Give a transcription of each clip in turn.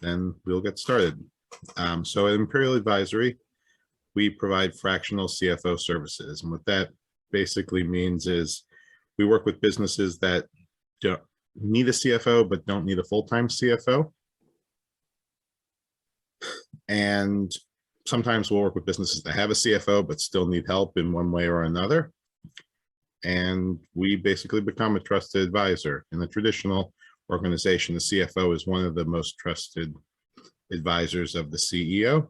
then we'll get started. So at Imperial Advisory, we provide fractional CFO services. And what that basically means is we work with businesses that don't need a CFO, but don't need a full-time CFO. And sometimes we'll work with businesses that have a CFO, but still need help in one way or another. And we basically become a trusted advisor. In the traditional organization, the CFO is one of the most trusted advisors of the CEO.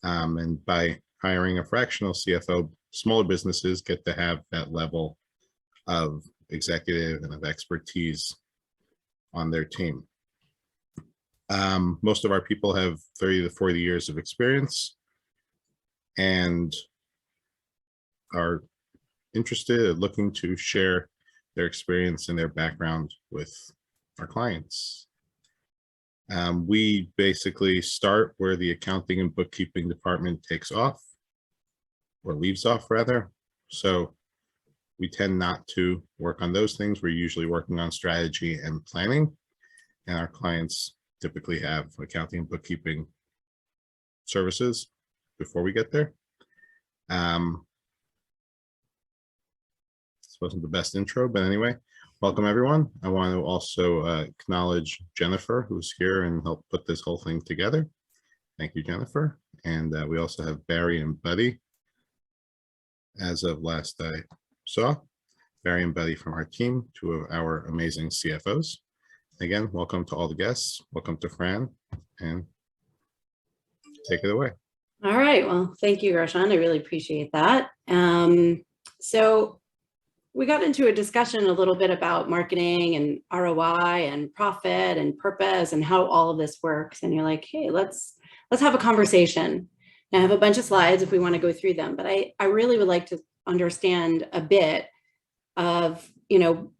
And by hiring a fractional CFO, smaller businesses get to have that level of executive and of expertise on their team. Most of our people have 30 to 40 years of experience and are interested in looking to share their experience and their background with our clients. We basically start where the accounting and bookkeeping department takes off, or leaves off rather. So we tend not to work on those things. We're usually working on strategy and planning, and our clients typically have accounting and bookkeeping services before we get there. This wasn't the best intro, but anyway, welcome everyone. I want to also acknowledge Jennifer, who's here and helped put this whole thing together. Thank you, Jennifer. And we also have Barry and Buddy. As of last I saw, Barry and Buddy from our team, two of our amazing CFOs. Again, welcome to all the guests. Welcome to Fran, and take it away. All right. Well, thank you, Roshan. I really appreciate that. So we got into a discussion a little bit about marketing and ROI and profit and purpose and how all of this works. And you're like, hey, let's have a conversation. Now, I have a bunch of slides if we want to go through them, but I really would like to understand a bit of,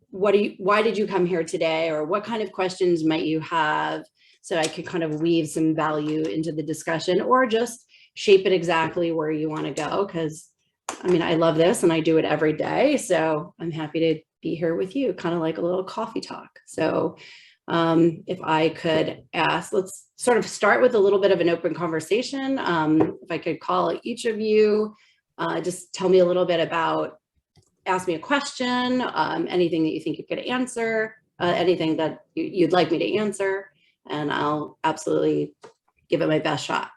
why did you come here today, or what kind of questions might you have, so I could kind of weave some value into the discussion, or just shape it exactly where you want to go. Because I love this and I do it every day. So I'm happy to be here with you, kind of like a little coffee talk. So if I could ask, let's sort of start with a little bit of an open conversation. If I could call each of you, just tell me a little bit about, ask me a question, anything that you think you could answer, anything that you'd like me to answer, and I'll absolutely give it my best shot.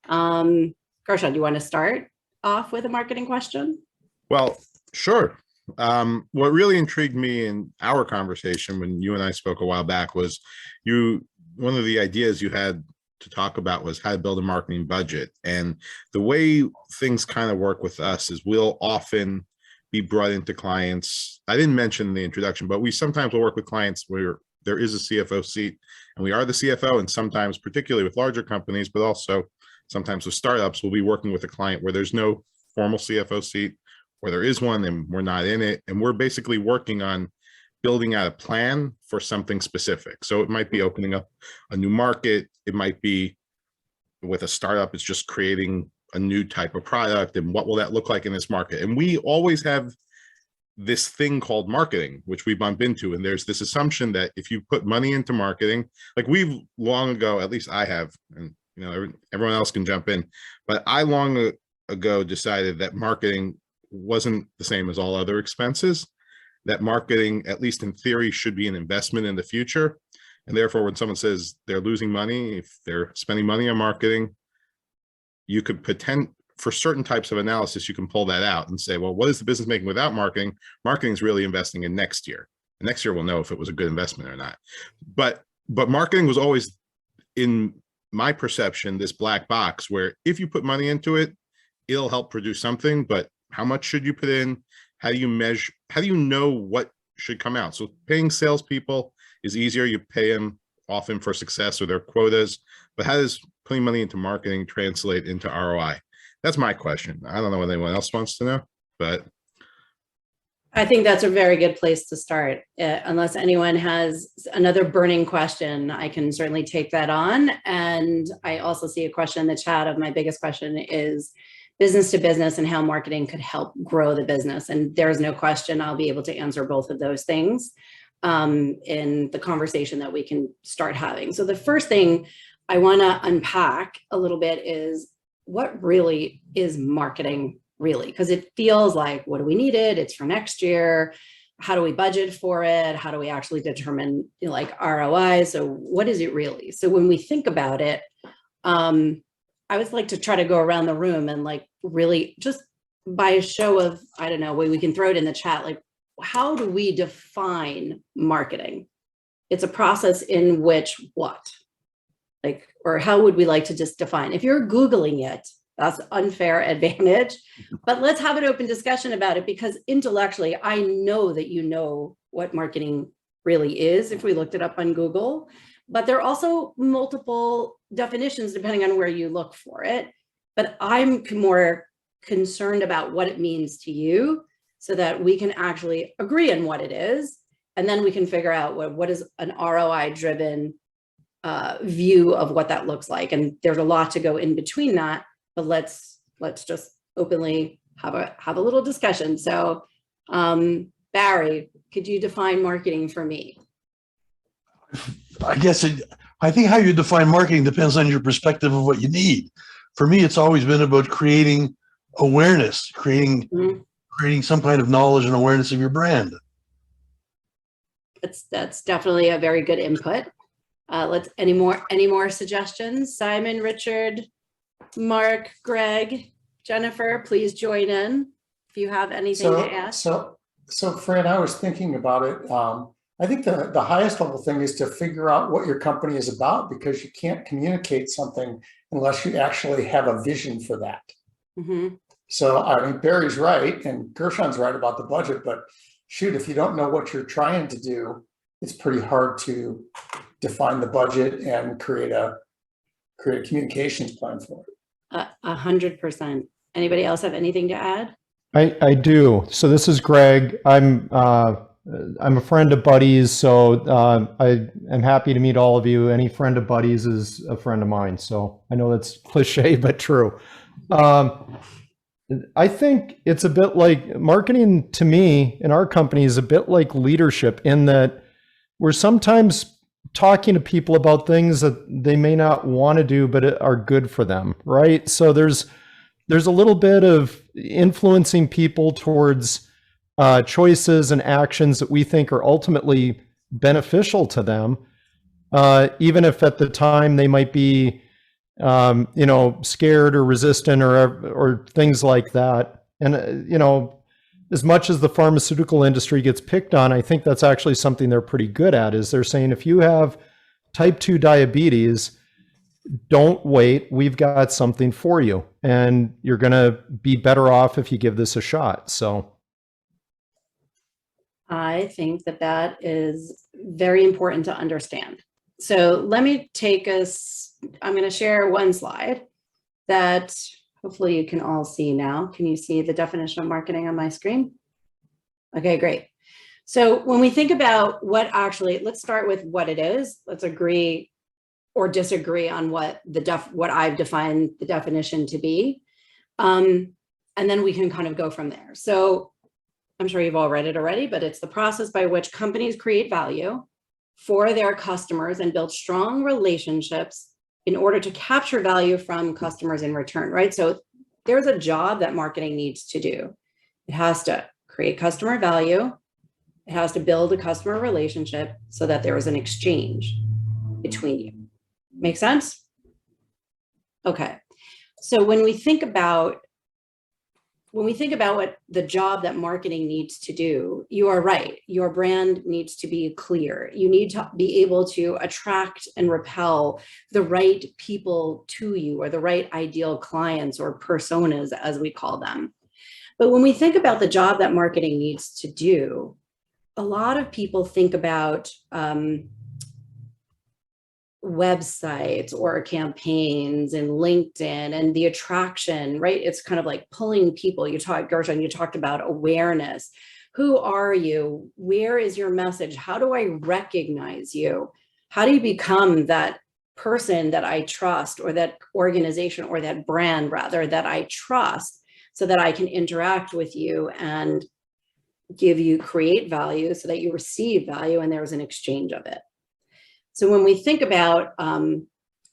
Gershon, do you want to start off with a marketing question? Well, sure. What really intrigued me in our conversation when you and I spoke a while back was one of the ideas you had to talk about was how to build a marketing budget. And the way things kind of work with us is we'll often be brought into clients. I didn't mention in the introduction, but we sometimes will work with clients where there is a CFO seat and we are the CFO, and sometimes, particularly with larger companies, but also sometimes with startups, we'll be working with a client where there's no formal CFO seat, or there is one and we're not in it. And we're basically working on building out a plan for something specific. So it might be opening up a new market. It might be with a startup, it's just creating a new type of product, and what will that look like in this market? And we always have this thing called marketing, which we bump into. And there's this assumption that if you put money into marketing, like we've long ago, at least I have, and everyone else can jump in, but I long ago decided that marketing wasn't the same as all other expenses, that marketing, at least in theory, should be an investment in the future. And therefore, when someone says they're losing money, if they're spending money on marketing, you could pretend, for certain types of analysis, you can pull that out and say, well, what is the business making without marketing? Marketing is really investing in next year. And next year we'll know if it was a good investment or not. But marketing was always, in my perception, this black box where if you put money into it, it'll help produce something, but how much should you put in? How do you measure? How do you know what should come out? So paying salespeople is easier. You pay them often for success or their quotas, but how does putting money into marketing translate into ROI? That's my question. I don't know what anyone else wants to know, but I think that's a very good place to start. Unless anyone has another burning question, I can certainly take that on. And I also see a question in the chat of my biggest question is business to business and how marketing could help grow the business. And there's no question I'll be able to answer both of those things. in the conversation that we can start having. So the first thing I want to unpack a little bit is what really is marketing really? Because it feels like, what do we need it? It's for next year. How do we budget for it? How do we actually determine, you know, like ROI? So what is it really? So when we think about it, I always like to try to go around the room and like really just by a show of, I don't know, we can throw it in the chat, like, how do we define marketing? It's a process in which what? Like, or how would we like to just define? If you're Googling it, that's unfair advantage, but let's have an open discussion about it, because intellectually, I know that you know what marketing really is if we looked it up on Google, but there are also multiple definitions depending on where you look for it. But I'm more concerned about what it means to you so that we can actually agree on what it is. And then we can figure out what is an ROI driven view of what that looks like. And there's a lot to go in between that, but let's just openly have a little discussion. So Barry, could you define marketing for me? I think how you define marketing depends on your perspective of what you need. For me, it's always been about creating awareness, creating some kind of knowledge and awareness of your brand. That's definitely a very good input. Any more suggestions? Simon, Richard, Mark, Greg, Jennifer, please join in if you have anything to add. So Fran, I was thinking about it. I think the highest level thing is to figure out what your company is about, because you can't communicate something unless you actually have a vision for that. Mm-hmm. So I mean, Barry's right and Gershon's right about the budget, but shoot, if you don't know what you're trying to do, it's pretty hard to define the budget and create a communications plan for it. 100%. Anybody else have anything to add? I do. So this is Greg. I'm a friend of Buddy's, so I am happy to meet all of you. Any friend of Buddy's is a friend of mine. So I know that's cliche, but true. I think it's a bit like marketing to me in our company is a bit like leadership, in that we're sometimes talking to people about things that they may not want to do, but are good for them, right? So there's a little bit of influencing people towards choices and actions that we think are ultimately beneficial to them, even if at the time they might be, scared or resistant or things like that. And, as much as the pharmaceutical industry gets picked on, I think that's actually something they're pretty good at, is they're saying, if you have type 2 diabetes, don't wait, we've got something for you, and you're going to be better off if you give this a shot. So I think that is very important to understand. So let me I'm going to share one slide that hopefully you can all see now. Can you see the definition of marketing on my screen? Okay, great. So when we think about let's start with what it is. Let's agree or disagree on what I've defined the definition to be. And then we can kind of go from there. So I'm sure you've all read it already, but it's the process by which companies create value for their customers and build strong relationships in order to capture value from customers in return, right? So there's a job that marketing needs to do. It has to create customer value. It has to build a customer relationship so that there is an exchange between you. Make sense? Okay. So when we think about what the job that marketing needs to do, you are right. Your brand needs to be clear. You need to be able to attract and repel the right people to you, or the right ideal clients or personas, as we call them. But when we think about the job that marketing needs to do, a lot of people think about websites or campaigns and LinkedIn and the attraction, right? It's kind of like pulling people. Gershon, you talked about awareness. Who are you? Where is your message? How do I recognize you? How do you become that person that I trust, or that organization, or that brand rather, that I trust, so that I can interact with you and create value so that you receive value and there's an exchange of it. So when we think about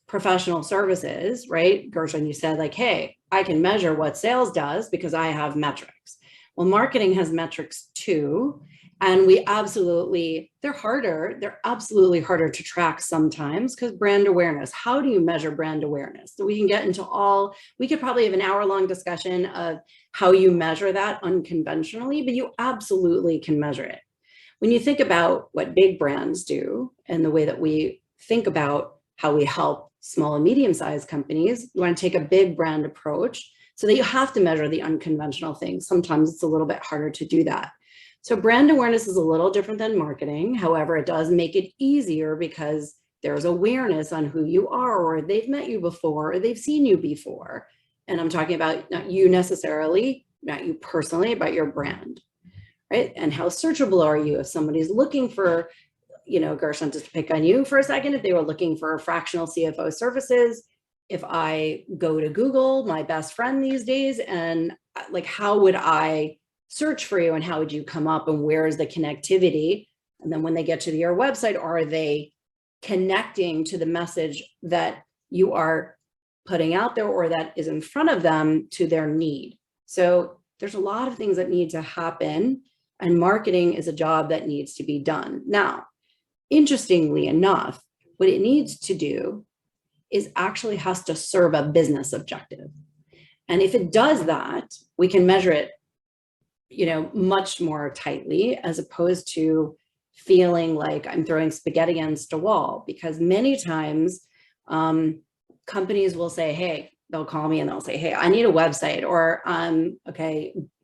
professional services, right, Gershon, you said like, hey, I can measure what sales does because I have metrics. Well, marketing has metrics too. And they're absolutely harder to track sometimes because brand awareness. How do you measure brand awareness? So we can get into we could probably have an hour-long discussion of how you measure that unconventionally, but you absolutely can measure it. When you think about what big brands do and the way that we think about how we help small and medium-sized companies, you want to take a big brand approach so that you have to measure the unconventional things. Sometimes it's a little bit harder to do that. So brand awareness is a little different than marketing. However, it does make it easier because there's awareness on who you are, or they've met you before, or they've seen you before. And I'm talking about not you necessarily, not you personally, but your brand, right? And how searchable are you? If somebody's looking for, Gershon, just to pick on you for a second, if they were looking for fractional CFO services, if I go to Google, my best friend these days, and like, how would I search for you and how would you come up and where is the connectivity? And then when they get to your website, are they connecting to the message that you are putting out there or that is in front of them to their need? So there's a lot of things that need to happen, and marketing is a job that needs to be done. Now, interestingly enough, what it needs to do is actually has to serve a business objective. And if it does that, we can measure it much more tightly, as opposed to feeling like I'm throwing spaghetti against a wall. Because many times companies will say, hey, they'll call me and they'll say, hey, I need a website, or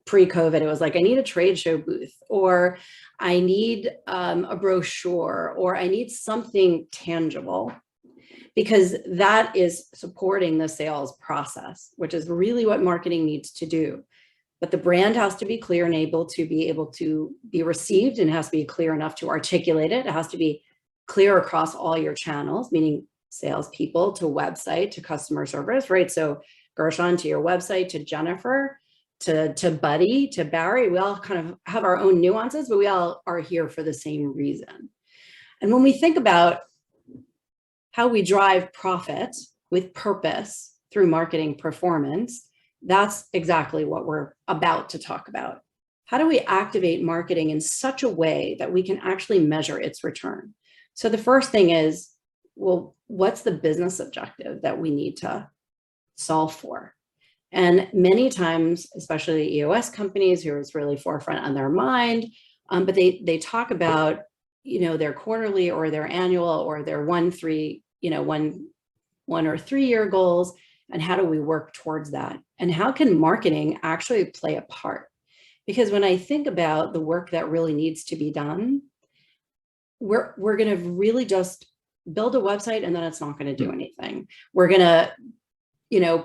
pre-COVID, it was like, I need a trade show booth, or I need a brochure, or I need something tangible, because that is supporting the sales process, which is really what marketing needs to do. But the brand has to be clear and able to be received, and it has to be clear enough to articulate it. It has to be clear across all your channels, meaning salespeople to website to customer service, right? So Gershon, to your website, to Jennifer, to Buddy, to Barry, we all kind of have our own nuances, but we all are here for the same reason. And when we think about how we drive profit with purpose through marketing performance, that's exactly what we're about to talk about. How do we activate marketing in such a way that we can actually measure its return? So the first thing is, well, what's the business objective that we need to solve for? And many times, especially EOS companies who is really forefront on their mind, but they talk about, their quarterly or their annual or their 1 or 3 year goals. And how do we work towards that? And how can marketing actually play a part? Because when I think about the work that really needs to be done, we're going to really just build a website and then it's not going to do anything. We're going to,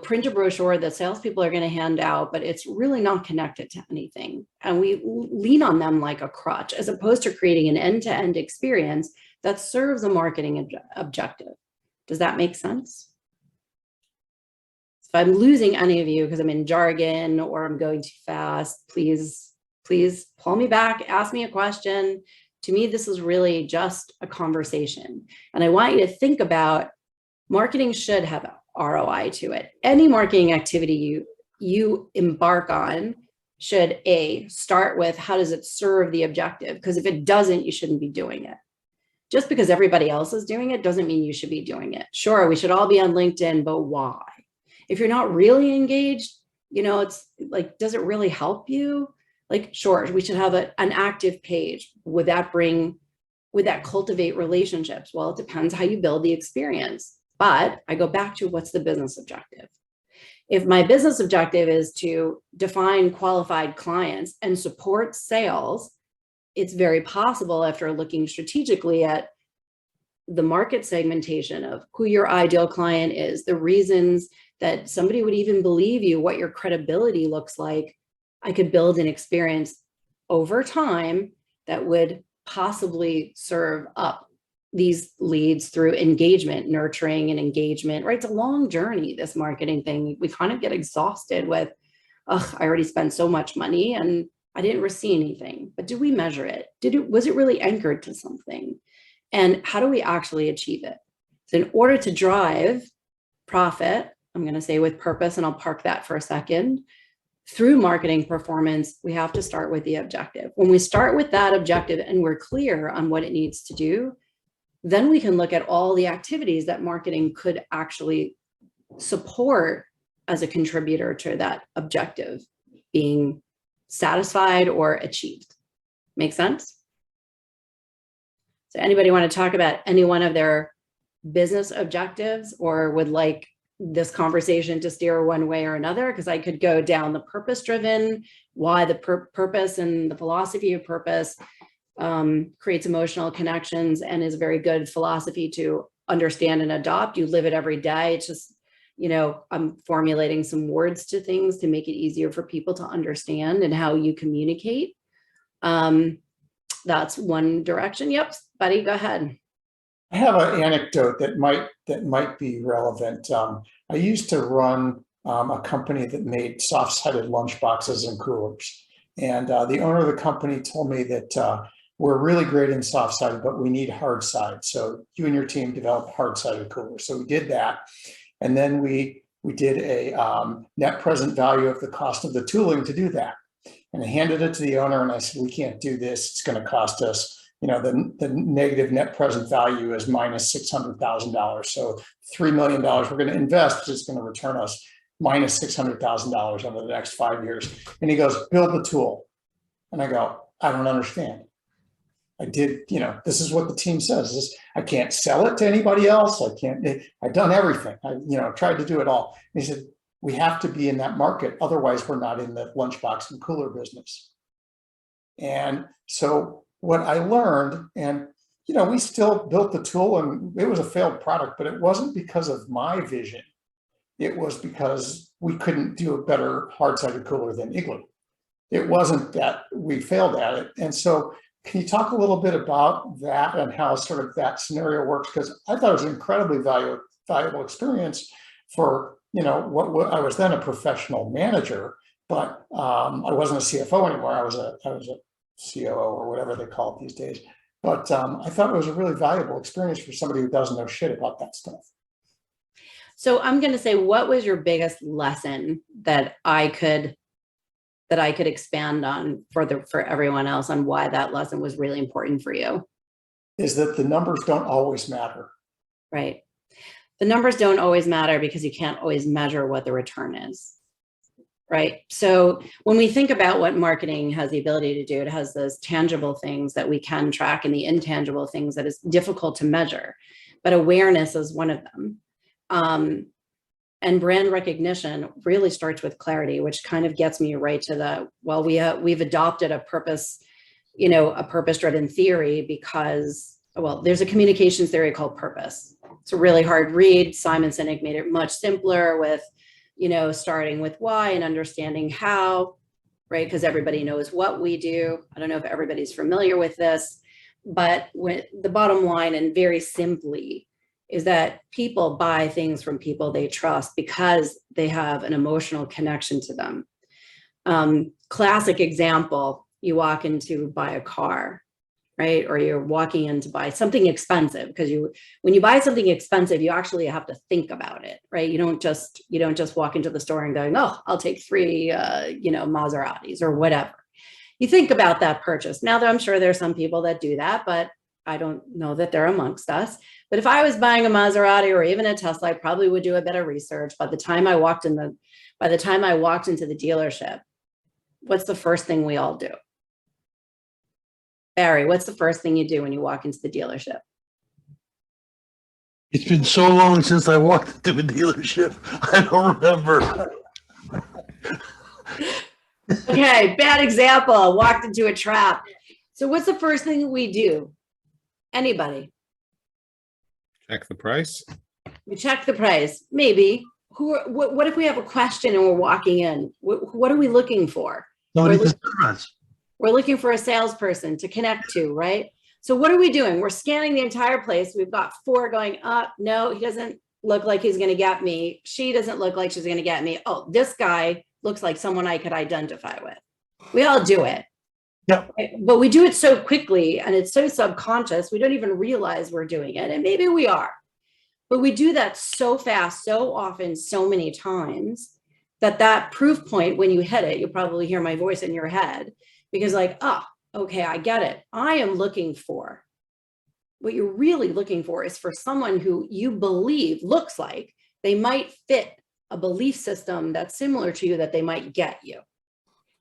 print a brochure that salespeople are going to hand out, but it's really not connected to anything. And we lean on them like a crutch, as opposed to creating an end-to-end experience that serves a marketing objective. Does that make sense? If I'm losing any of you because I'm in jargon or I'm going too fast, please pull me back, ask me a question. To me, this is really just a conversation. And I want you to think about marketing should have ROI to it. Any marketing activity you embark on should start with, how does it serve the objective? Because if it doesn't, you shouldn't be doing it. Just because everybody else is doing it doesn't mean you should be doing it. Sure, we should all be on LinkedIn, but why? If you're not really engaged, it's like, does it really help you? Like, sure, we should have an active page. Would that cultivate relationships? Well, it depends how you build the experience. But I go back to, what's the business objective? If my business objective is to define qualified clients and support sales, it's very possible, after looking strategically at the market segmentation of who your ideal client is, the reasons that somebody would even believe you, what your credibility looks like, I could build an experience over time that would possibly serve up these leads through engagement, nurturing and engagement, right? It's a long journey, this marketing thing. We kind of get exhausted with, I already spent so much money and I didn't see anything, but did we measure it? Was it really anchored to something? And how do we actually achieve it? So in order to drive profit, I'm going to say with purpose, and I'll park that for a second, through marketing performance, we have to start with the objective. When we start with that objective and we're clear on what it needs to do, then we can look at all the activities that marketing could actually support as a contributor to that objective being satisfied or achieved. Make sense? So anybody want to talk about any one of their business objectives, or would like this conversation to steer one way or another? Because I could go down the purpose-driven, why the purpose and the philosophy of purpose creates emotional connections and is a very good philosophy to understand and adopt. You live it every day. It's just, you know, I'm formulating some words to things to make it easier for people to understand and how you communicate. That's one direction. Yep, buddy, go ahead. I have an anecdote that might be relevant. I used to run a company that made soft-sided lunch boxes and coolers. And the owner of the company told me that we're really great in soft-sided, but we need hard-sided. So you and your team developed hard-sided coolers. So we did that. And then we did a net present value of the cost of the tooling to do that. And I handed it to the owner and I said, we can't do this. It's going to cost us, you know, the negative net present value is minus $600,000. So $3 million we're going to invest, is going to return us minus $600,000 over the next 5 years. And he goes, build the tool. And I go, I don't understand. I did, you know, this is what the team says. I can't sell it to anybody else. I've done everything. I tried to do it all. And he said, we have to be in that market. Otherwise, we're not in the lunchbox and cooler business. And so what I learned, and, you know, we still built the tool and it was a failed product, but it wasn't because of my vision. It was because we couldn't do a better hard-sided cooler than Igloo. It wasn't that we failed at it. And so can you talk a little bit about that and how sort of that scenario works? Because I thought it was an incredibly valuable experience for, you know, what I was then a professional manager, but I wasn't a CFO anymore. I was a COO or whatever they call it these days. But I thought it was a really valuable experience for somebody who doesn't know shit about that stuff. So I'm going to say, what was your biggest lesson that I could expand on for everyone else on why that lesson was really important for you? Is that the numbers don't always matter. Right. The numbers don't always matter because you can't always measure what the return is. Right. So when we think about what marketing has the ability to do, it has those tangible things that we can track and the intangible things that is difficult to measure, but awareness is one of them. And brand recognition really starts with clarity, which kind of gets me right to the, well, we've adopted a purpose, you know, a purpose-driven theory because, well, there's a communications theory called purpose. It's a really hard read. Simon Sinek made it much simpler with, you know, starting with why and understanding how, right? Because everybody knows what we do. I don't know if everybody's familiar with this, but when the bottom line and very simply is that people buy things from people they trust because they have an emotional connection to them. Classic example, you walk in to buy a car, right? Or you're walking in to buy something expensive because when you buy something expensive, you actually have to think about it, right? You don't just walk into the store and go, oh, I'll take 3, Maseratis or whatever. You think about that purchase. Now, I'm sure there's some people that do that, but I don't know that they're amongst us. But if I was buying a Maserati or even a Tesla, I probably would do a bit of research. By the time I walked into the dealership, what's the first thing we all do? Barry, what's the first thing you do when you walk into the dealership? It's been so long since I walked into a dealership. I don't remember. Okay, bad example. Walked into a trap. So what's the first thing we do? Anybody? Check the price. We check the price. Maybe. What if we have a question and we're walking in? What are we looking for? Somebody to serve us. We're looking for a salesperson to connect to, right? So what are we doing? We're scanning the entire place. We've got 4 going up. No, he doesn't look like he's going to get me. She doesn't look like she's going to get me. Oh, this guy looks like someone I could identify with. We all do it. Yeah. Right? But we do it so quickly and it's so subconscious, we don't even realize we're doing it. And maybe we are, but we do that so fast, so often, so many times that proof point, when you hit it, you'll probably hear my voice in your head because like, oh, okay, I get it. I am looking for, what you're really looking for is for someone who you believe looks like they might fit a belief system that's similar to you, that they might get you.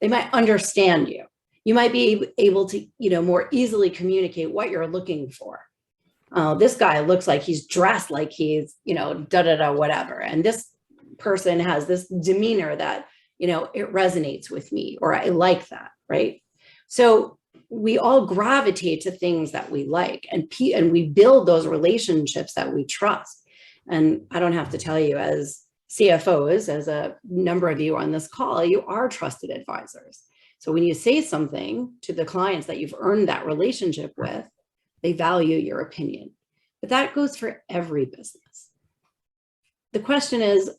They might understand you. You might be able to, more easily communicate what you're looking for. This guy looks like he's dressed like he's, whatever. And this person has this demeanor that, it resonates with me, or I like that, right? So we all gravitate to things that we like, and we build those relationships that we trust. And I don't have to tell you, as CFOs, as a number of you on this call, you are trusted advisors. So when you say something to the clients that you've earned that relationship with, they value your opinion. But that goes for every business. The question is,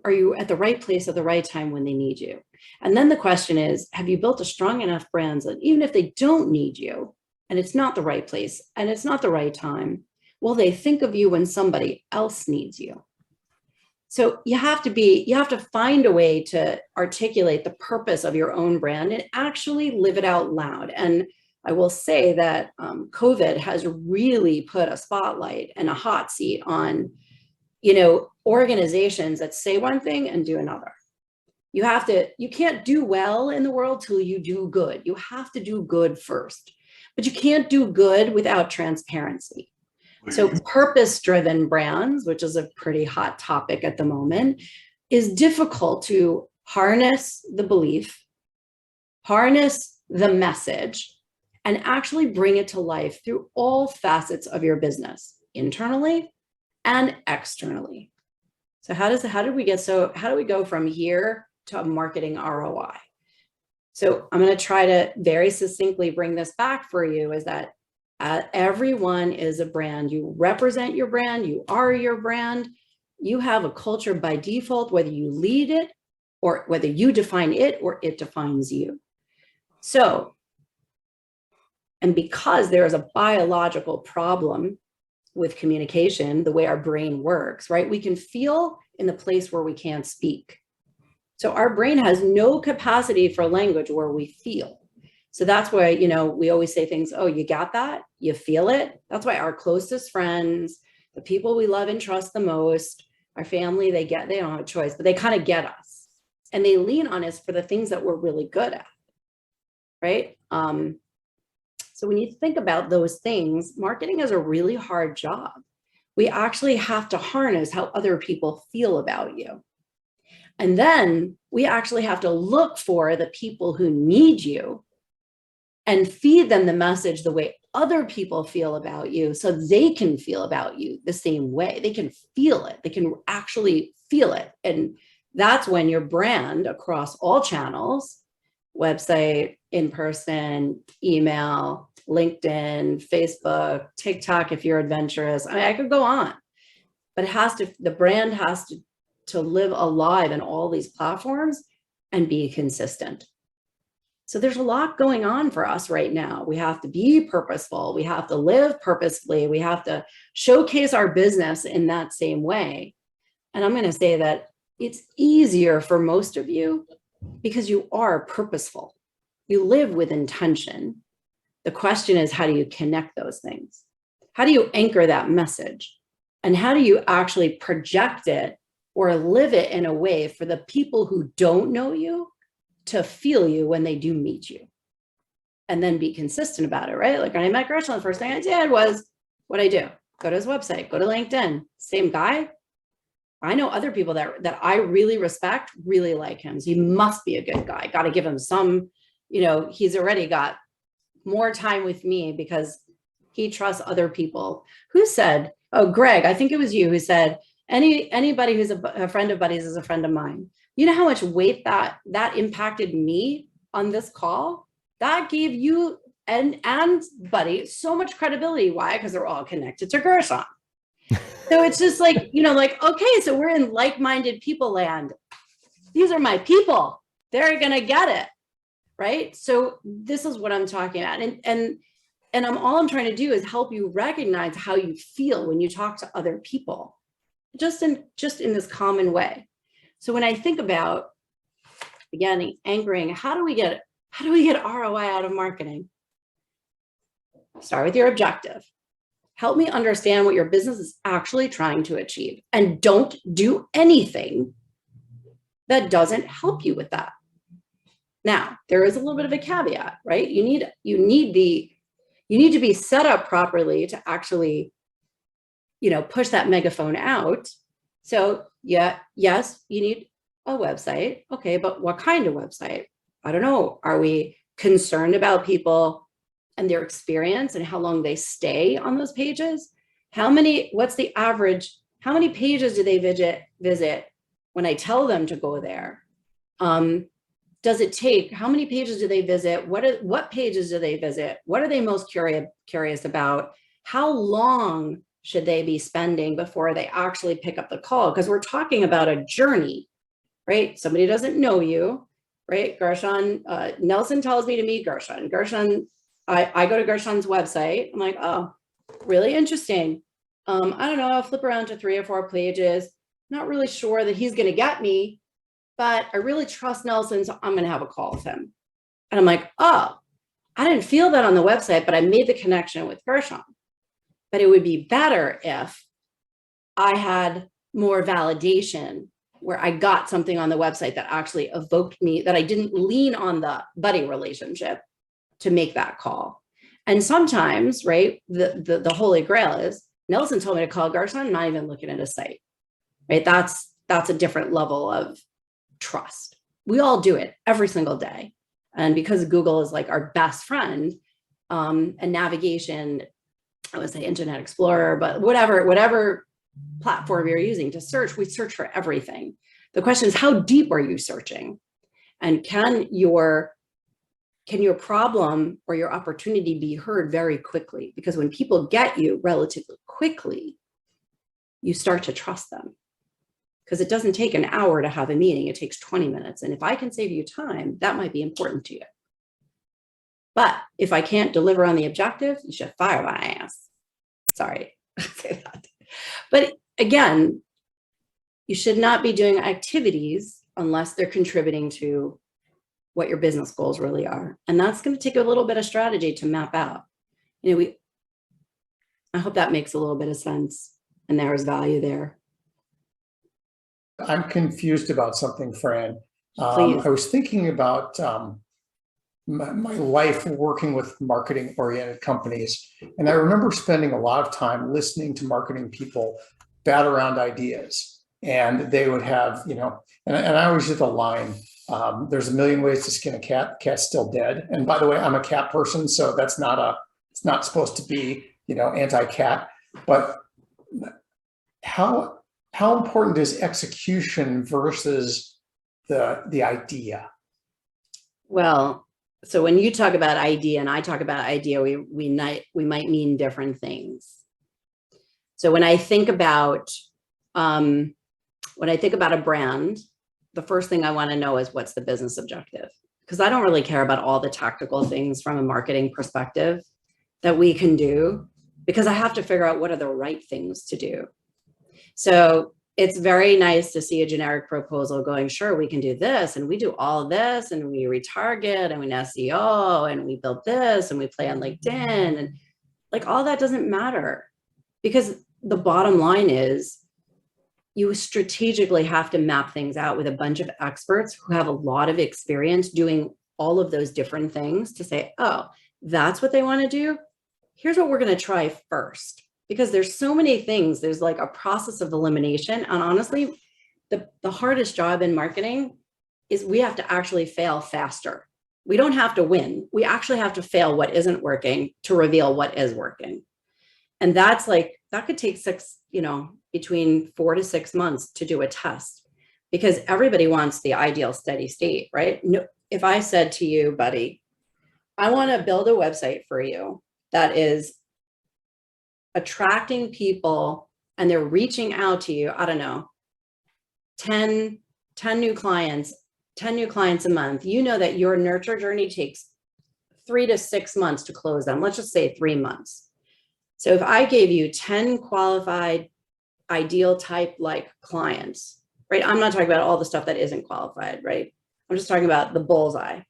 are you at the right place at the right time when they need you? And then the question is, have you built a strong enough brand that even if they don't need you, and it's not the right place, and it's not the right time, will they think of you when somebody else needs you? So you have to find a way to articulate the purpose of your own brand and actually live it out loud. And I will say that COVID has really put a spotlight and a hot seat on, organizations that say one thing and do another. You can't do well in the world till you do good. You have to do good first, but you can't do good without transparency. So purpose-driven brands, which is a pretty hot topic at the moment, is difficult to harness the belief, harness the message, and actually bring it to life through all facets of your business, internally and externally. So how do we go from here to marketing ROI? So I'm going to try to very succinctly bring this back for you, is that everyone is a brand. You represent your brand. You are your brand. You have a culture by default, whether you lead it or whether you define it or it defines you. So, and because there is a biological problem with communication, the way our brain works, right? We can feel in the place where we can't speak. So our brain has no capacity for language where we feel. So that's why, we always say things, oh, you got that? You feel it? That's why our closest friends, the people we love and trust the most, our family, they don't have a choice, but they kind of get us. And they lean on us for the things that we're really good at, right? So when you think about those things, marketing is a really hard job. We actually have to harness how other people feel about you. And then we actually have to look for the people who need you and feed them the message the way other people feel about you, so they can feel about you the same way. They can feel it. They can actually feel it. And that's when your brand across all channels, website, in-person, email, LinkedIn, Facebook, TikTok, if you're adventurous, I could go on, but the brand has to live alive in all these platforms and be consistent. So there's a lot going on for us right now. We have to be purposeful. We have to live purposefully. We have to showcase our business in that same way. And I'm going to say that it's easier for most of you because you are purposeful. You live with intention. The question is, how do you connect those things? How do you anchor that message? And how do you actually project it or live it in a way for the people who don't know you to feel you when they do meet you, and then be consistent about it, right? Like when I met Gershon, the first thing I did was what I do: go to his website, go to LinkedIn. Same guy. I know other people that I really respect, really like him. So he must be a good guy. Got to give him some, he's already got more time with me because he trusts other people. Who said, oh, Greg, I think it was you who said, anybody who's a friend of Buddy's is a friend of mine. You know how much weight that impacted me on this call? That gave you and Buddy so much credibility. Why? Because they're all connected to Gershon. So it's just like, okay, so we're in like-minded people land. These are my people. They're going to get it. right? So this is what I'm talking about. And all I'm trying to do is help you recognize how you feel when you talk to other people, just in this common way. So when I think about, again, anchoring, how do we get ROI out of marketing? Start with your objective. Help me understand what your business is actually trying to achieve, and don't do anything that doesn't help you with that. Now, there is a little bit of a caveat, right? You need to be set up properly to actually, push that megaphone out. So yeah, yes, you need a website. Okay, but what kind of website? I don't know. Are we concerned about people and their experience and how long they stay on those pages? What's the average? How many pages do they visit when I tell them to go there? Does it take, how many pages do they visit? What pages do they visit? What are they most curious about? How long should they be spending before they actually pick up the call? Because we're talking about a journey, right? Somebody doesn't know you, right? Gershon, Nelson tells me to meet Gershon. I go to Gershon's website. I'm like, oh, really interesting. I don't know, I'll flip around to 3 or 4 pages. Not really sure that he's going to get me, but I really trust Nelson, so I'm going to have a call with him. And I'm like, oh, I didn't feel that on the website, but I made the connection with Gershon. But it would be better if I had more validation, where I got something on the website that actually evoked me, that I didn't lean on the buddy relationship to make that call. And sometimes, right, the holy grail is, Nelson told me to call Gershon, I'm not even looking at his site, right? That's a different level of trust. We all do it every single day. And because Google is like our best friend, and navigation, I would say Internet Explorer, but whatever platform you're using to search, we search for everything. The question is, how deep are you searching? And can your problem or your opportunity be heard very quickly? Because when people get you relatively quickly, you start to trust them. Because it doesn't take an hour to have a meeting, it takes 20 minutes. And if I can save you time, that might be important to you. But if I can't deliver on the objective, you should fire my ass. Sorry, I say that. But again, you should not be doing activities unless they're contributing to what your business goals really are. And that's going to take a little bit of strategy to map out. I hope that makes a little bit of sense and there's value there. I'm confused about something, Fran. Please. I was thinking about my life working with marketing-oriented companies. And I remember spending a lot of time listening to marketing people bat around ideas. And they would have, and I always did the line, there's a million ways to skin a cat, cat's still dead. And by the way, I'm a cat person, so it's not supposed to be, anti-cat. But how important is execution versus the idea? Well, so when you talk about idea and I talk about idea, we might mean different things. So when I think about a brand, the first thing I want to know is, what's the business objective? Because I don't really care about all the tactical things from a marketing perspective that we can do, because I have to figure out what are the right things to do. So it's very nice to see a generic proposal going, sure, we can do this, and we do all of this, and we retarget, and we SEO, and we build this, and we play on LinkedIn, and like all that doesn't matter, because the bottom line is you strategically have to map things out with a bunch of experts who have a lot of experience doing all of those different things to say, oh, that's what they want to do. Here's what we're going to try first. Because there's so many things, there's like a process of elimination. And honestly, the hardest job in marketing is we have to actually fail faster. We don't have to win. We actually have to fail what isn't working to reveal what is working. And that could take between 4 to 6 months to do a test, because everybody wants the ideal steady state, right? No, if I said to you, buddy, I want to build a website for you that is attracting people and they're reaching out to you, I don't know, 10 new clients 10 new clients a month, you know that your nurture journey takes 3 to 6 months to close them. Let's just say 3 months. So if I gave you 10 qualified ideal type like clients, right? I'm not talking about all the stuff that isn't qualified, right? I'm just talking about the bullseye.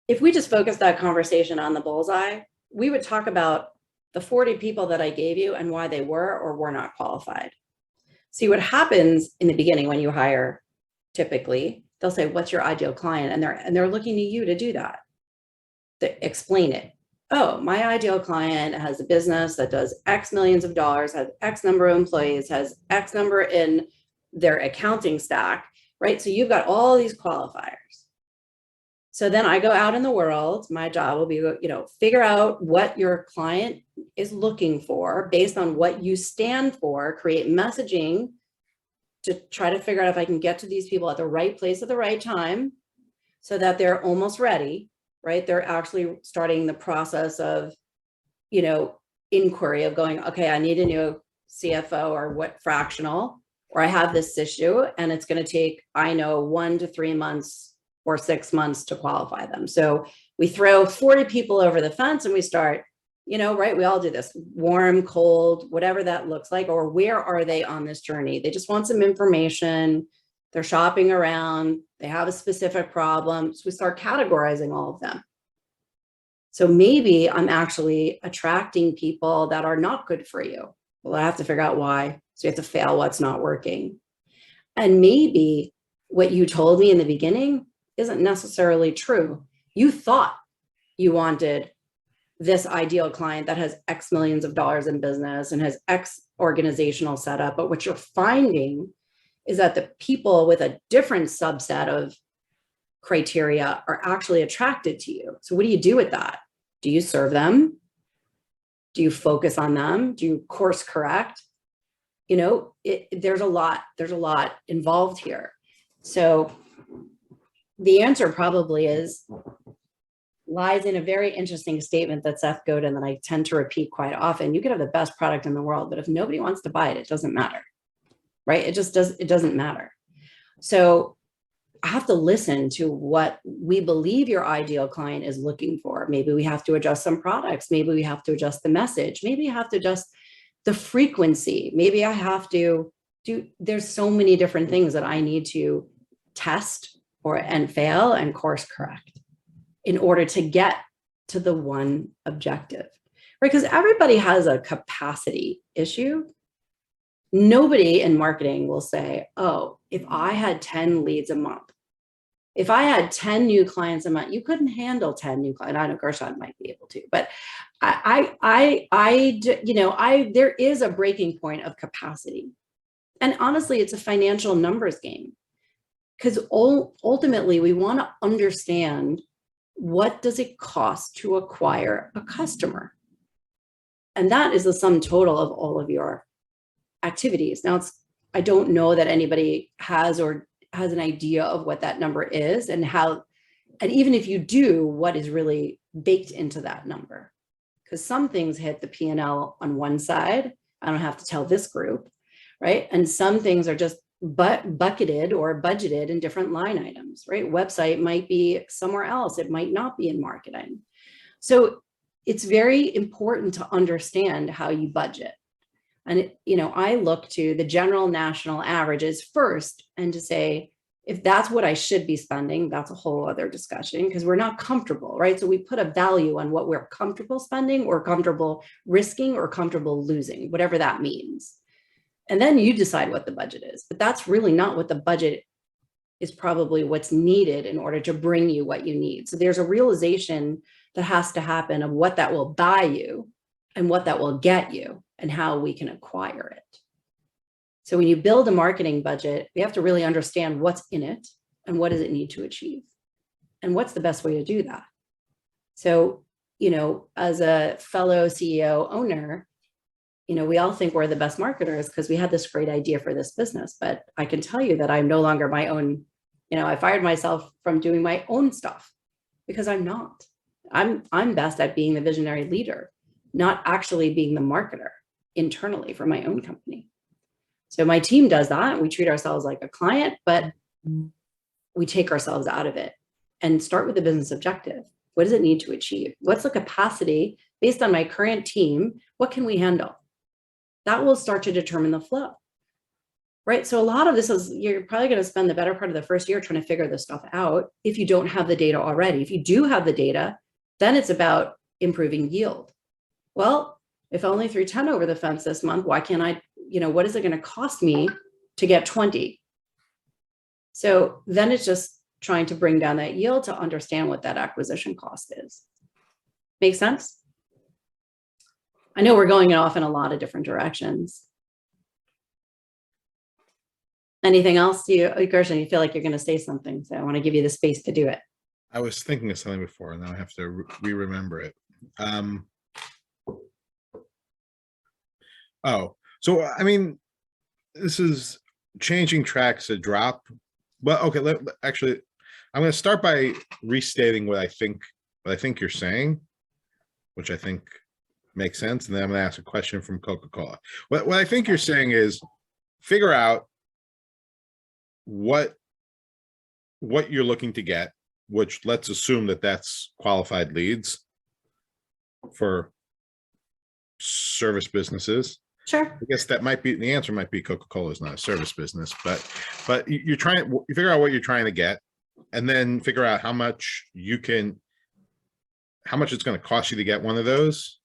If we just focus that conversation on the bullseye, we would talk about the 40 people that I gave you and why they were or were not qualified. See what happens in the beginning when you hire, typically, they'll say, what's your ideal client? And they're looking to you to do that, to explain it. Oh, my ideal client has a business that does X millions of dollars, has X number of employees, has X number in their accounting stack, right? So you've got all these qualifiers. So then I go out in the world, my job will be, figure out what your client is looking for based on what you stand for, create messaging to try to figure out if I can get to these people at the right place at the right time so that they're almost ready, right? They're actually starting the process of, inquiry of going, okay, I need a new CFO or what fractional, or I have this issue and it's going to take, 1 to 3 months or 6 months to qualify them. So we throw 40 people over the fence and we start, right? We all do this, warm, cold, whatever that looks like, or where are they on this journey? They just want some information. They're shopping around. They have a specific problem. So we start categorizing all of them. So maybe I'm actually attracting people that are not good for you. Well, I have to figure out why. So you have to fail what's not working. And maybe what you told me in the beginning isn't necessarily true. You thought you wanted this ideal client that has X millions of dollars in business and has X organizational setup. But what you're finding is that the people with a different subset of criteria are actually attracted to you. So what do you do with that? Do you serve them? Do you focus on them? Do you course correct? There's a lot involved here. So the answer probably lies in a very interesting statement that Seth Godin that I tend to repeat quite often. You could have the best product in the world, but if nobody wants to buy it, it doesn't matter, right? It doesn't matter. So I have to listen to what we believe your ideal client is looking for. Maybe we have to adjust some products. Maybe we have to adjust the message. Maybe you have to adjust the frequency. Maybe I have to there's so many different things that I need to test and fail and course correct in order to get to the one objective, right? Because everybody has a capacity issue. Nobody in marketing will say, oh, if I had 10 leads a month, if I had 10 new clients a month, you couldn't handle 10 new clients. I know Gershon might be able to, but there is a breaking point of capacity. And honestly, it's a financial numbers game. Because ultimately, we want to understand what does it cost to acquire a customer? And that is the sum total of all of your activities. Now, I don't know that anybody has an idea of what that number is and even if you do, what is really baked into that number. Because some things hit the P&L on one side. I don't have to tell this group, right? And some things are just bucketed or budgeted in different line items, right? Website might be somewhere else. It might not be in marketing. So it's very important to understand how you budget. And, I look to the general national averages first and to say, if that's what I should be spending, that's a whole other discussion because we're not comfortable, right? So we put a value on what we're comfortable spending or comfortable risking or comfortable losing, whatever that means. And then you decide what the budget is, but that's really not what the budget is, probably what's needed in order to bring you what you need. So there's a realization that has to happen of what that will buy you and what that will get you and how we can acquire it. So when you build a marketing budget, we have to really understand what's in it and what does it need to achieve and what's the best way to do that. So, as a fellow CEO owner, we all think we're the best marketers because we had this great idea for this business, but I can tell you that I'm no longer my own, I fired myself from doing my own stuff because I'm not. I'm best at being the visionary leader, not actually being the marketer internally for my own company. So my team does that. We treat ourselves like a client, but we take ourselves out of it and start with the business objective. What does it need to achieve? What's the capacity based on my current team? What can we handle? That will start to determine the flow, right? So a lot of this is, you're probably going to spend the better part of the first year trying to figure this stuff out if you don't have the data already. If you do have the data, then it's about improving yield. Well, if I only threw 10 over the fence this month, why can't I, what is it going to cost me to get 20? So then it's just trying to bring down that yield to understand what that acquisition cost is. Make sense? I know we're going off in a lot of different directions. Anything else? Gershon, you feel like you're going to say something, so I want to give you the space to do it. I was thinking of something before, and now I have to re-remember it. So I mean, this is changing tracks a drop. Well, okay. Actually, I'm going to start by restating what I think you're saying, which I think makes sense, and then I'm going to ask a question from Coca-Cola. What I think you're saying is figure out what you're looking to get, which let's assume that that's qualified leads for service businesses. Sure. I guess that might be the answer. Might be Coca-Cola is not a service business, but you figure out what you're trying to get, and then figure out how much it's going to cost you to get one of those,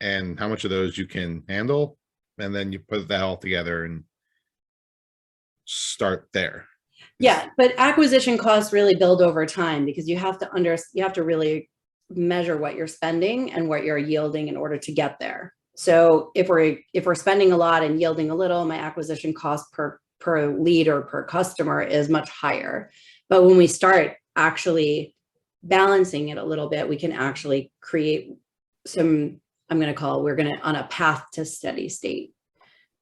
and how much of those you can handle, and then you put that all together and start there. Yeah, but acquisition costs really build over time, because you have to really measure what you're spending and what you're yielding in order to get there. So if we're spending a lot and yielding a little, my acquisition cost per lead or per customer is much higher. But when we start actually balancing it a little bit, we can actually create some, we're going to on a path to steady state.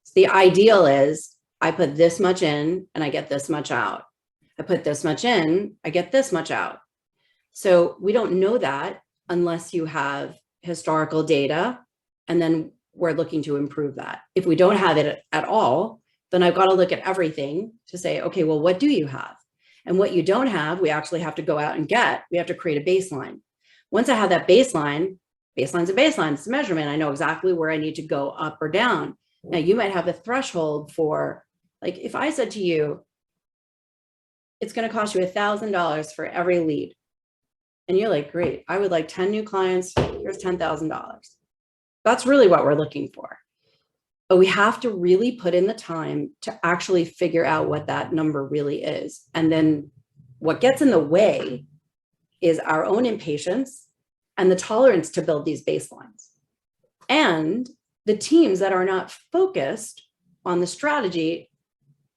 So the ideal is I put this much in and I get this much out. I put this much in, I get this much out. So we don't know that unless you have historical data, and then we're looking to improve that. If we don't have it at all, then I've got to look at everything to say, okay, well, what do you have? And what you don't have, we actually have to go out and get. We have to create a baseline. Once I have that baseline's a baseline, it's a measurement. I know exactly where I need to go up or down. Now you might have a threshold for, like, if I said to you, it's going to cost you $1,000 for every lead. And you're like, great, I would like 10 new clients. Here's $10,000. That's really what we're looking for. But we have to really put in the time to actually figure out what that number really is. And then what gets in the way is our own impatience and the tolerance to build these baselines. And the teams that are not focused on the strategy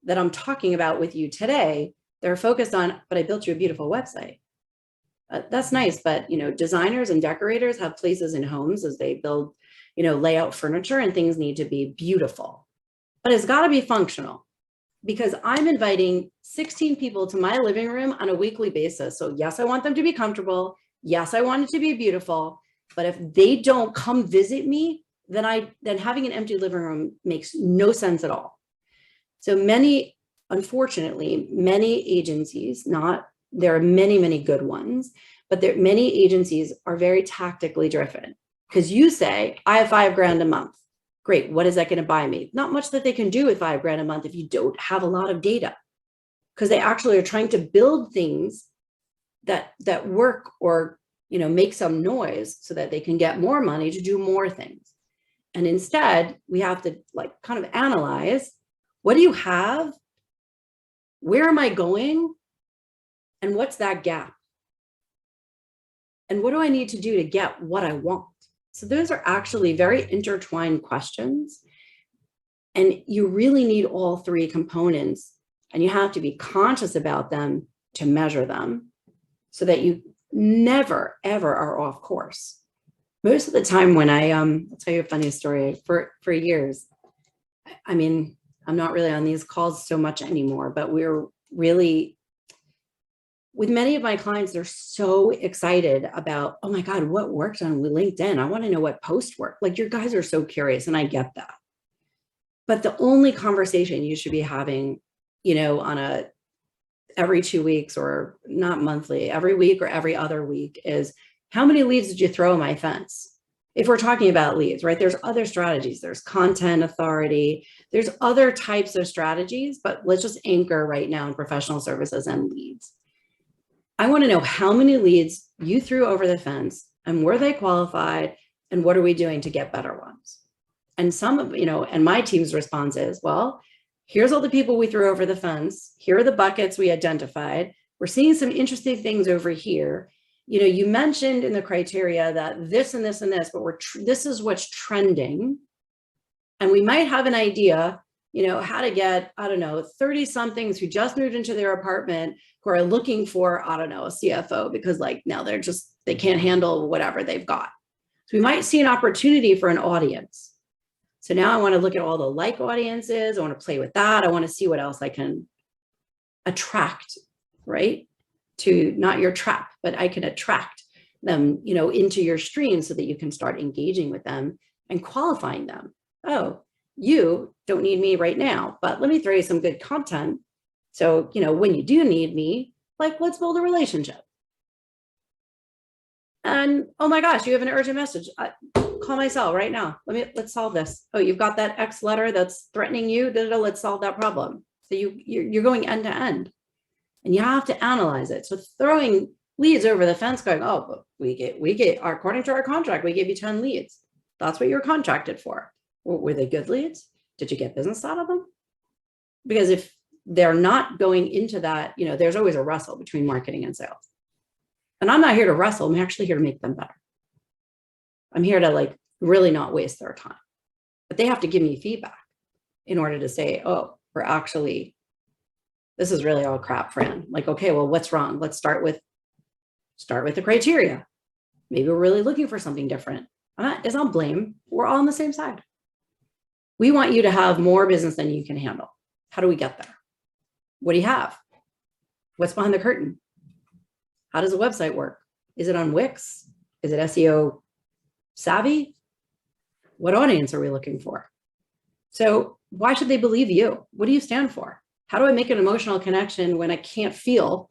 that I'm talking about with you today, they're focused on, but I built you a beautiful website. That's nice, but designers and decorators have places in homes as they build, lay out furniture, and things need to be beautiful. But it's got to be functional, because I'm inviting 16 people to my living room on a weekly basis. So yes, I want them to be comfortable. Yes, I want it to be beautiful. But if they don't come visit me, then having an empty living room makes no sense at all. So unfortunately, many agencies, there are many, many good ones, but many agencies are very tactically driven, because you say, I have $5,000 a month. Great. What is that going to buy me? Not much that they can do with $5,000 a month if you don't have a lot of data, because they actually are trying to build things that work or, make some noise so that they can get more money to do more things. And instead we have to kind of analyze, what do you have? Where am I going? And what's that gap? And what do I need to do to get what I want? So those are actually very intertwined questions. And you really need all three components, and you have to be conscious about them to measure them so that you never, ever are off course. Most of the time when I'll tell you a funny story. For years, I mean, I'm not really on these calls so much anymore, but we're really, with many of my clients, they're so excited about, oh my God, what worked on LinkedIn? I want to know what post worked. Like, your guys are so curious, and I get that. But the only conversation you should be having, on a every 2 weeks, or not monthly, every week or every other week, is how many leads did you throw my fence? If we're talking about leads, right? There's other strategies. There's content authority. There's other types of strategies, but let's just anchor right now in professional services and leads. I want to know how many leads you threw over the fence, and were they qualified, and what are we doing to get better ones? And some of, and my team's response is, well, here's all the people we threw over the fence. Here are the buckets we identified. We're seeing some interesting things over here. You mentioned in the criteria that this and this and this, but this is what's trending. And we might have an idea, how to get, 30 somethings who just moved into their apartment who are looking for, a CFO, because now they can't handle whatever they've got. So we might see an opportunity for an audience. So now I want to look at all the like audiences. I want to play with that. I want to see what else I can attract, right? To not your trap, but I can attract them, into your stream so that you can start engaging with them and qualifying them. Oh, you don't need me right now, but let me throw you some good content. So, when you do need me, let's build a relationship. And oh my gosh, you have an urgent message. Call my cell right now. Let's solve this. Oh, you've got that X letter that's threatening you. Let's solve that problem. So you're going end to end. And you have to analyze it. So throwing leads over the fence going, oh, but we get according to our contract, we give you 10 leads. That's what you're contracted for. Were they good leads? Did you get business out of them? Because if they're not going into that, there's always a wrestle between marketing and sales. And I'm not here to wrestle. I'm actually here to make them better. I'm here to really not waste their time. But they have to give me feedback in order to say, oh, this is really all crap, Fran. Okay, well, what's wrong? Let's start with the criteria. Maybe we're really looking for something different. It's not blame. We're all on the same side. We want you to have more business than you can handle. How do we get there? What do you have? What's behind the curtain? How does the website work? Is it on Wix? Is it SEO savvy? What audience are we looking for? So why should they believe you? What do you stand for? How do I make an emotional connection when I can't feel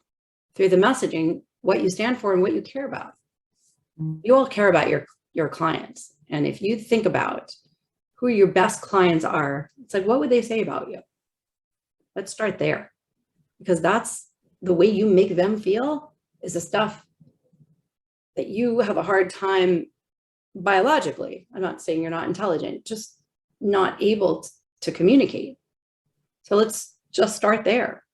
through the messaging what you stand for and what you care about? You all care about your clients. And if you think about who your best clients are, it's what would they say about you? Let's start there, because that's the way you make them feel is the stuff that you have a hard time biologically. I'm not saying you're not intelligent, just not able to communicate. So let's just start there.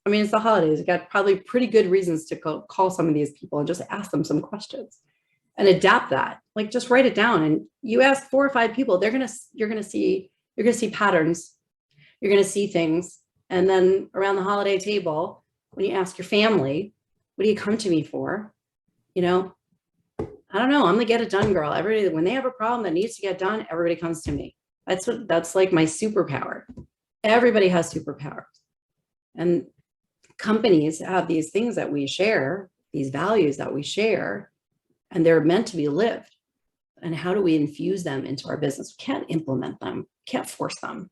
It's the holidays. You got probably pretty good reasons to call some of these people and just ask them some questions and adapt that. Just write it down. And you ask 4 or 5 people, you're gonna see patterns. You're gonna see things. And then around the holiday table, when you ask your family, what do you come to me for? I don't know. I'm the get it done girl. Everybody, when they have a problem that needs to get done, everybody comes to me. That's my superpower. Everybody has superpowers. And companies have these things that we share, these values that we share, and they're meant to be lived. And how do we infuse them into our business? We can't implement them, can't force them.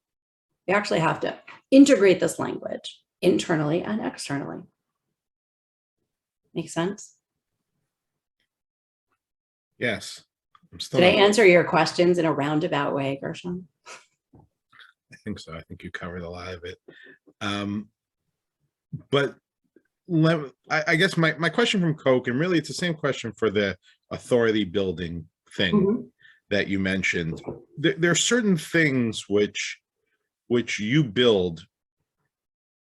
We actually have to integrate this language internally and externally. Make sense? Yes. Did I answer your questions in a roundabout way, Gershon? I think so. I think you covered a lot of it. But I guess my question from Coke, and really it's the same question for the authority building thing that you mentioned. There are certain things which you build,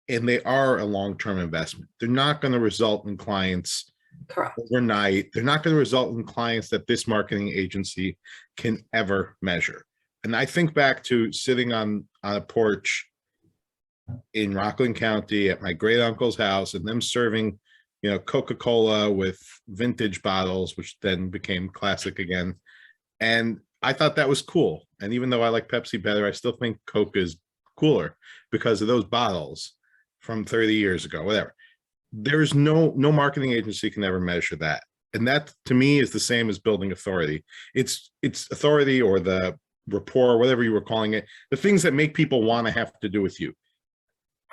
and they are a long-term investment. They're not going to result in clients Correct. overnight. They're not going to result in clients that this marketing agency can ever measure. And I think back to sitting on a porch in Rockland County at my great uncle's house, and them serving, Coca-Cola with vintage bottles, which then became classic again. And I thought that was cool. And even though I like Pepsi better, I still think Coke is cooler because of those bottles from 30 years ago, whatever. There's no marketing agency can ever measure that. And that to me is the same as building authority. It's authority, or the rapport, whatever you were calling it, the things that make people want to have to do with you.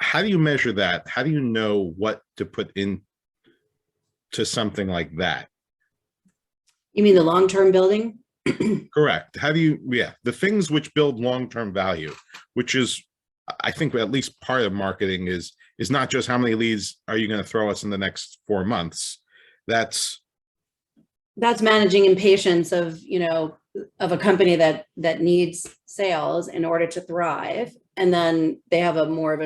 how do you measure that? How do you know what to put in to something like that? You mean the long-term building? Correct. How do you, yeah, the things which build long-term value, which is, I think at least part of marketing is not just how many leads are you going to throw us in the next 4 months. That's Managing impatience of, of a company that needs sales in order to thrive. And then they have a more of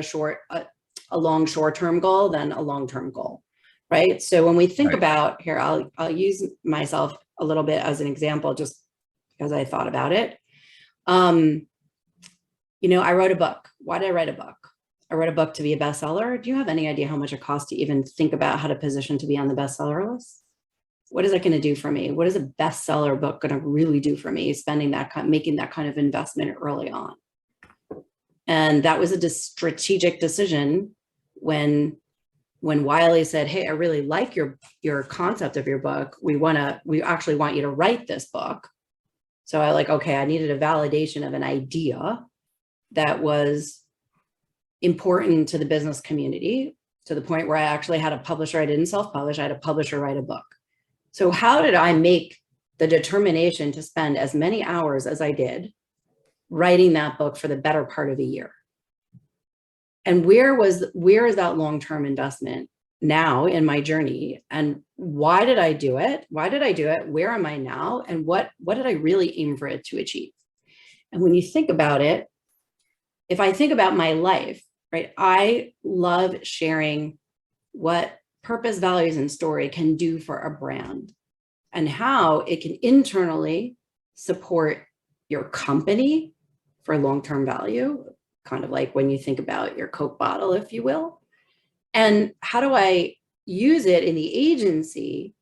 a long short-term goal than a long-term goal, right? So when we think Right. about here, I'll use myself a little bit as an example, just because I thought about it. I wrote a book. Why did I write a book? I wrote a book to be a bestseller. Do you have any idea how much it costs to even think about how to position to be on the bestseller list? What is that going to do for me? What is a bestseller book going to really do for me? Making that kind of investment early on. And that was a strategic decision when Wiley said, "Hey, I really like your concept of your book. We actually want you to write this book." So I needed a validation of an idea that was important to the business community, to the point where I actually had a publisher. I didn't self-publish. I had a publisher write a book. So how did I make the determination to spend as many hours as I did writing that book for the better part of a year? And where is that long-term investment now in my journey? And why did I do it? Where am I now? And what did I really aim for it to achieve? And when you think about it, if I think about my life, right, I love sharing what purpose, values, and story can do for a brand and how it can internally support your company for long-term value, kind of like when you think about your Coke bottle, if you will. And how do I use it in the agency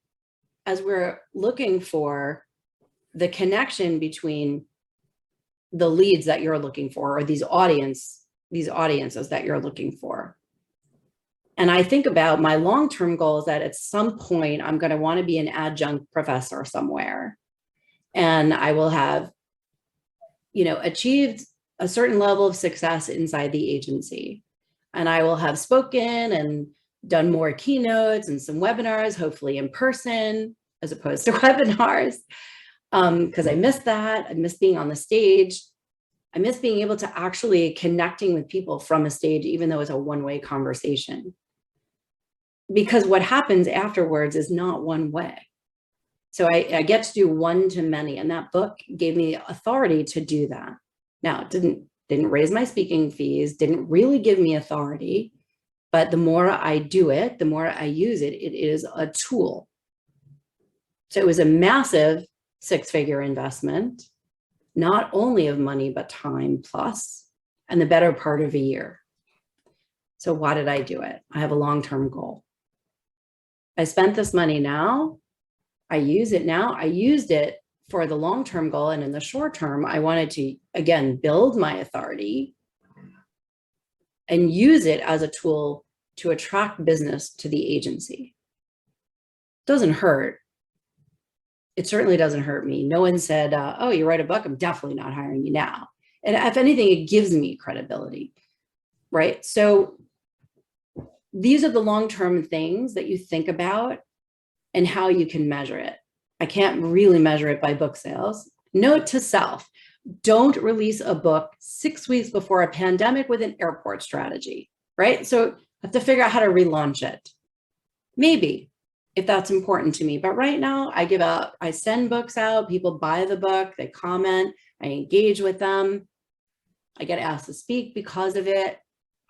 as we're looking for the connection between the leads that you're looking for, or these audiences that you're looking for. And I think about my long-term goal is that at some point I'm going to want to be an adjunct professor somewhere. And I will have, achieved a certain level of success inside the agency. And I will have spoken and done more keynotes and some webinars, hopefully in person, as opposed to webinars. Because I miss that. I miss being on the stage. I miss being able to actually connecting with people from a stage, even though it's a one-way conversation. Because what happens afterwards is not one way. So I get to do one-to-many, and that book gave me authority to do that. Now, it didn't raise my speaking fees, didn't really give me authority, but the more I do it, the more I use it, it is a tool. So it was a massive 6-figure investment, not only of money, but time plus, and the better part of a year. So why did I do it? I have a long-term goal. I spent this money now. I use it now. I used it for the long-term goal. And in the short term, I wanted to, again, build my authority and use it as a tool to attract business to the agency. Doesn't hurt. It certainly doesn't hurt me. No one said, oh, you write a book, I'm definitely not hiring you now. And if anything, it gives me credibility, right? So these are the long-term things that you think about and how you can measure it. I can't really measure it by book sales. Note to self, don't release a book 6 weeks before a pandemic with an airport strategy, right? So I have to figure out how to relaunch it. Maybe, if that's important to me. But right now I send books out, people buy the book, they comment, I engage with them. I get asked to speak because of it.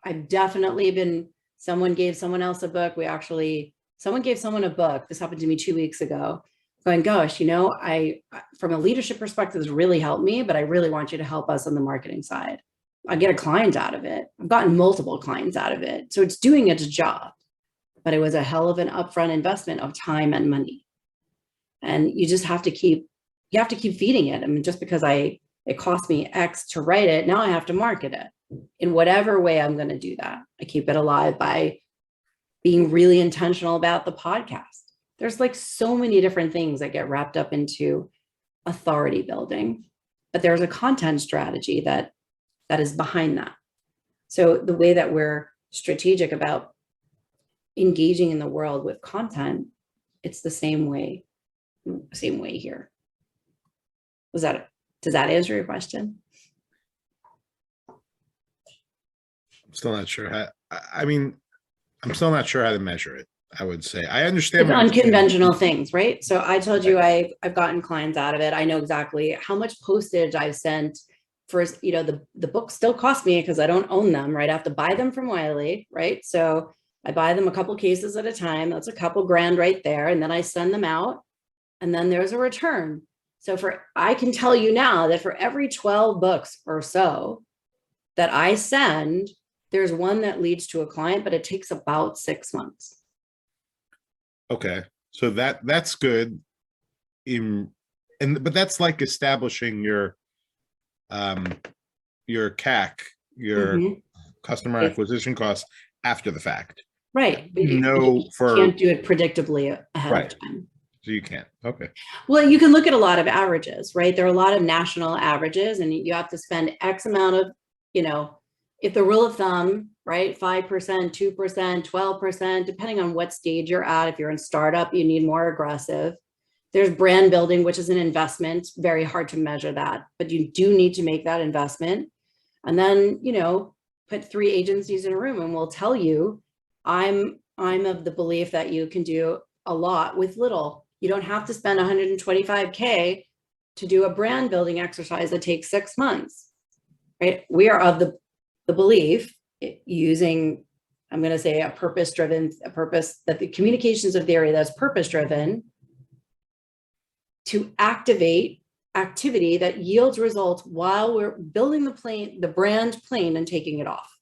I've definitely been, someone gave someone else a book. Someone gave someone a book. This happened to me 2 weeks ago. Going, gosh, from a leadership perspective, this really helped me, but I really want you to help us on the marketing side. I get a client out of it. I've gotten multiple clients out of it. So it's doing its job, but it was a hell of an upfront investment of time and money. And you just have to keep feeding it. I mean, just because it cost me X to write it, now I have to market it in whatever way I'm going to do that. I keep it alive by being really intentional about the podcast. There's like so many different things that get wrapped up into authority building, but there's a content strategy that is behind that. So the way that we're strategic about engaging in the world with content, it's the same way here. Does that answer your question? I'm still not sure how, I mean, I'm still not sure how to measure it, I would say. I understand. With what you're saying. unconventional things, right? So I told you I've gotten clients out of it. I know exactly how much postage I've sent for, the books still cost me because I don't own them, right? I have to buy them from Wiley, right? So I buy them a couple cases at a time. That's a couple grand right there. And then I send them out and then there's a return. So I can tell you now that for every 12 books or so that I send, there's one that leads to a client, but it takes about 6 months. Okay, so that's good. But that's like establishing your CAC, your customer acquisition costs after the fact. Right. But You can't do it predictably ahead of time. So you can't. Okay. Well, you can look at a lot of averages, right? There are a lot of national averages, and you have to spend X amount of, if the rule of thumb, right, 5%, 2%, 12%, depending on what stage you're at. If you're in startup, you need more aggressive. There's brand building, which is an investment. Very hard to measure that, but you do need to make that investment. And then, put 3 agencies in a room and we'll tell you, I'm of the belief that you can do a lot with little. You don't have to spend 125K to do a brand building exercise that takes 6 months, right? We are of the belief, using, I'm going to say a purpose that the communications of theory that's purpose driven, to activate activity that yields results while we're building the brand plane and taking it off.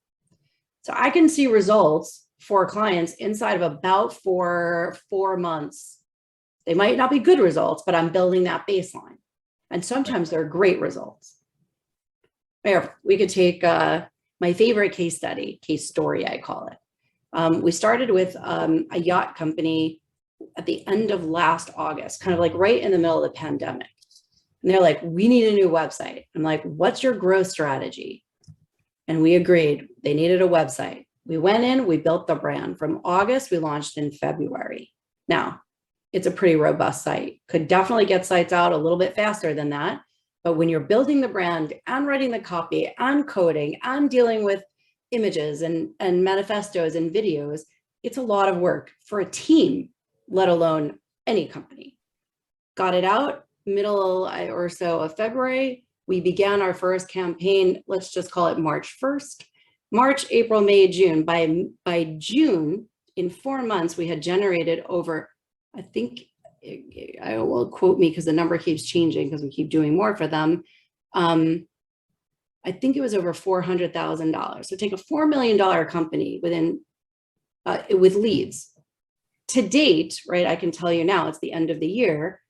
So I can see results for clients inside of about 4 months. They might not be good results, but I'm building that baseline. And sometimes they're great results. We could take my favorite case story, I call it. We started with a yacht company at the end of last August, kind of like right in the middle of the pandemic. And they're like, we need a new website. I'm like, what's your growth strategy? And we agreed they needed a website. We went in, we built the brand. From August, we launched in February. Now, it's a pretty robust site. Could definitely get sites out a little bit faster than that. But when you're building the brand and writing the copy and coding and dealing with images and manifestos and videos, it's a lot of work for a team, let alone any company. Got it out middle or so of February. We began our first campaign. Let's just call it March 1st. March, April, May, June. By June, in 4 months, we had generated over, I think, I will quote me because the number keeps changing because we keep doing more for them. I think it was over $400,000. So take a $4 million company with leads. To date, right, I can tell you now, it's the end of the year.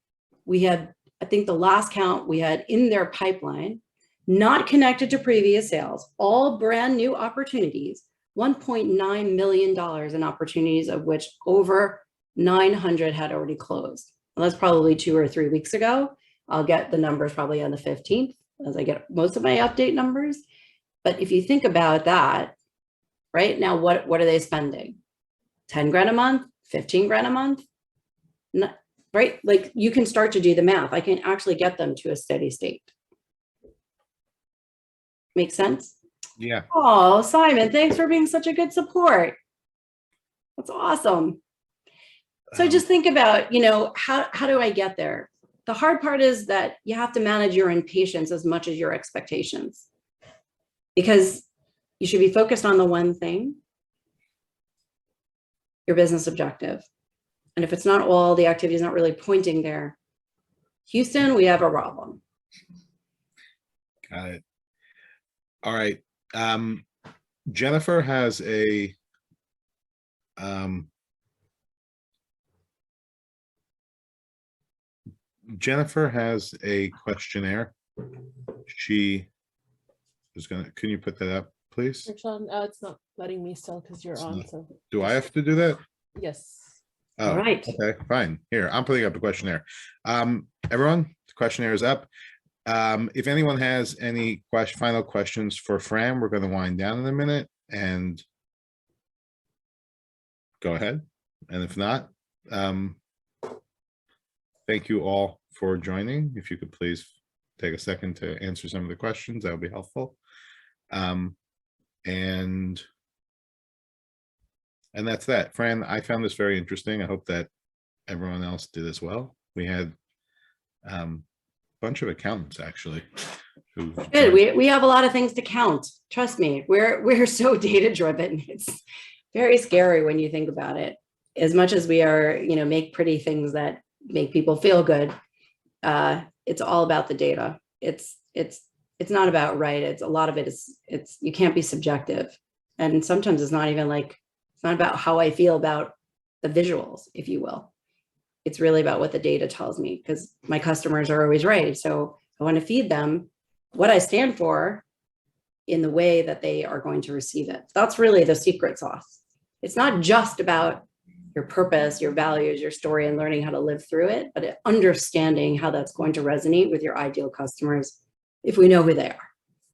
We had, I think the last count we had in their pipeline, not connected to previous sales, all brand new opportunities, $1.9 million in opportunities, of which over 900 had already closed. Well, that's probably 2 or 3 weeks ago. I'll get the numbers probably on the 15th as I get most of my update numbers. But if you think about that, right now, what are they spending? 10 grand a month, 15 grand a month, right? Like you can start to do the math. I can actually get them to a steady state. Make sense? Yeah. Oh, Simon, thanks for being such a good support. That's awesome. So just think about, how do I get there? The hard part is that you have to manage your impatience as much as your expectations, because you should be focused on the one thing, your business objective. And if it's not all, the activity is not really pointing there. Houston, we have a problem. Got it. All right. Jennifer has a questionnaire. She is can you put that up, please? Sean, it's not letting me still because you're on. So do I have to do that? Yes. Oh, all right. Okay, fine. Here, I'm putting up a questionnaire. Everyone, the questionnaire is up. If anyone has any final questions for Fran, we're going to wind down in a minute, and go ahead. And if not, thank you all for joining. If you could please take a second to answer some of the questions, that would be helpful. And that's that. Fran, I found this very interesting. I hope that everyone else did as well. We had a bunch of accountants actually. Good. We have a lot of things to count. Trust me, we're so data driven. It's very scary when you think about it. As much as we are, make pretty things that make people feel good, it's all about the data. It's not about right. It's a lot of it is you can't be subjective, and sometimes it's not even like it's not about how I feel about the visuals, if you will. It's really about what the data tells me, because my customers are always right. So I want to feed them what I stand for in the way that they are going to receive it. That's really the secret sauce. It's not just about your purpose, your values, your story, and learning how to live through it, but understanding how that's going to resonate with your ideal customers if we know who they are.